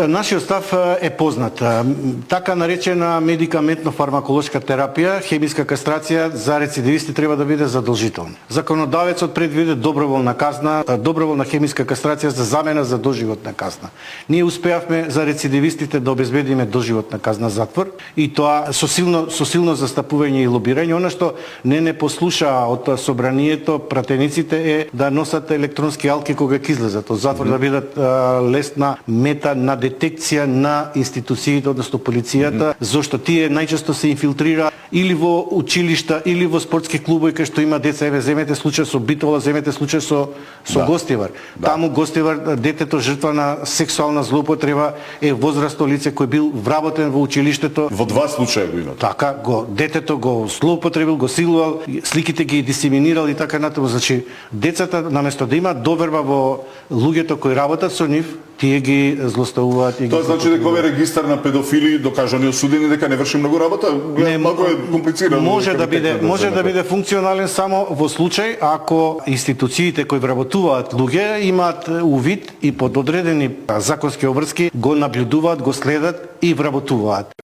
Нашиот став е познат. Така наречена медикаментно-фармаколошка терапија, хемиска кастрација за рецидивисти треба да биде задолжителна. Законодавецот предвиде доброволна казна, доброволна хемиска кастрација за замена за доживотна казна. Ние успеавме за рецидивистите да обезбедиме доживотна казна затвор и тоа со силно застапување и лобирање. Она што не послушаа од собранието, пратениците е да носат електронски алки кога ќе излезат од затвор, да бидат лесна мета на детекција на институциите, односно полицијата, зашто тие најчесто се инфилтрира или во училишта, или во спортски клубови кај што има деца. Еве, земете случај со Битола, земете случај со Гостивар. Таму Гостивар, детето жртва на сексуална злоупотреба е возрасно лице кој бил вработен во училиштето. Во два случаја го има. Така, детето го злоупотребил, го силувал, сликите ги дисеминирал и така натаму. Значи, децата наместо да имаат доверба во луѓето кои работат со нив, тие ги злоставуваат и ги. Тоа значи дека овој регистар на педофили докажани осудени дека не врши многу работа? Многу е комплицирано. Може да биде функционален само во случај ако институциите кои вработуваат луѓе имаат увид и под одредени законски обврски го наблюдуваат, го следат и вработуваат.